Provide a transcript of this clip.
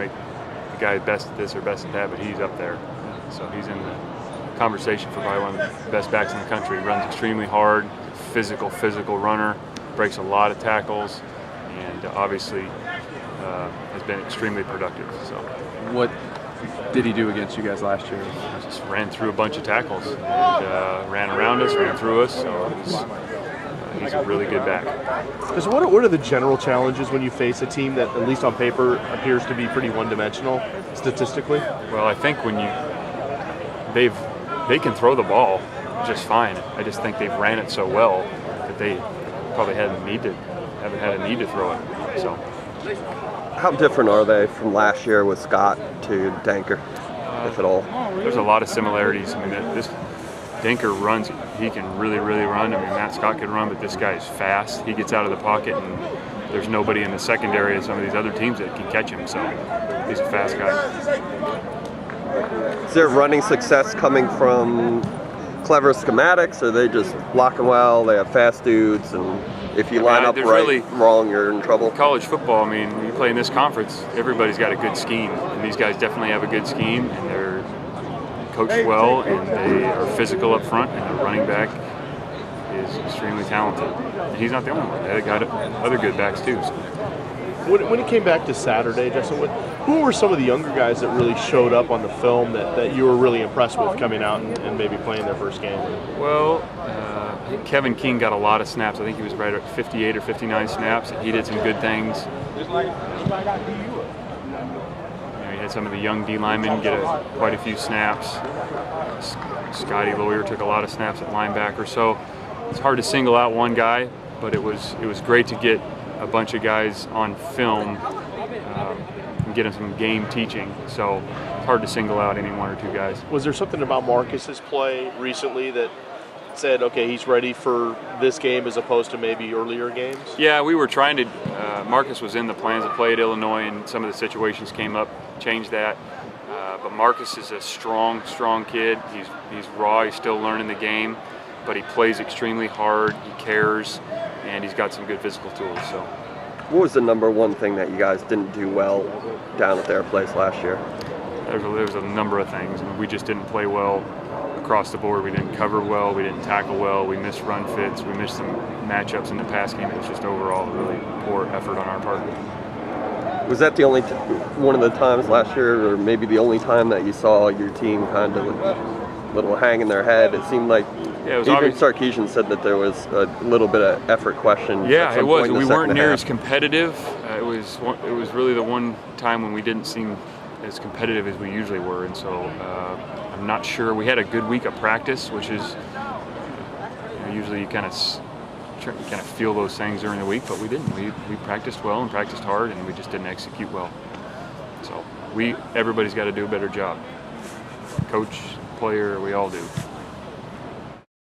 make the guy best at this or best at that, but he's up there. So he's in the conversation for probably one of the best backs in the country. He runs extremely hard, physical runner, breaks a lot of tackles, and obviously has been extremely productive. So, what did he do against you guys last year? Just ran through a bunch of tackles, and ran around us, ran through us. So he's a really good back. Because what are the general challenges when you face a team that, at least on paper, appears to be pretty one-dimensional statistically? Well, I think when they can throw the ball just fine. I just think they've ran it so well that they probably haven't had a need to throw it. So, how different are they from last year with Scott to Danker, if at all? There's a lot of similarities. I mean, this Danker runs. He can really run. I mean, Matt Scott can run, but this guy is fast. He gets out of the pocket, and there's nobody in the secondary of some of these other teams that can catch him. So he's a fast guy. Is there running success coming from clever schematics, or are they just blocking well, they have fast dudes, and if you line up wrong, you're in trouble? College football, I mean, when you play in this conference, everybody's got a good scheme, and these guys definitely have a good scheme, and they're coached well, and they are physical up front, and the running back is extremely talented. And he's not the only one. They got other good backs too. So. When it came back to Saturday, Justin, who were some of the younger guys that really showed up on the film that you were really impressed with coming out and maybe playing their first game? Well, I think Kevin King got a lot of snaps. I think he was right at 58 or 59 snaps. He did some good things. He had some of the young D linemen get quite a few snaps. Scotty Lawyer took a lot of snaps at linebacker. So it's hard to single out one guy, but it was great to get a bunch of guys on film and get them some game teaching. So it's hard to single out any one or two guys. Was there something about Marcus's play recently that said, okay, he's ready for this game as opposed to maybe earlier games? Yeah, we were trying to. Marcus was in the plans to play at Illinois, and some of the situations came up, changed that. But Marcus is a strong kid. He's raw. He's still learning the game, but he plays extremely hard. He cares, and he's got some good physical tools. So, what was the number one thing that you guys didn't do well down at their place last year? There was a number of things. I mean, we just didn't play well across the board. We didn't cover well. We didn't tackle well. We missed run fits. We missed some matchups in the pass game. It was just overall a really poor effort on our part. Was that the only one of the times last year, or maybe the only time that you saw your team kind of a little hang in their head? It seemed like even Sarkisian said that there was a little bit of effort question. Yeah, it was. We weren't near as competitive. It was really the one time when we didn't seem as competitive as we usually were, and so I'm not sure. We had a good week of practice, which is usually you kind of feel those things during the week, but we didn't. We practiced well and practiced hard, and we just didn't execute well. So everybody's got to do a better job. Coach, player, we all do.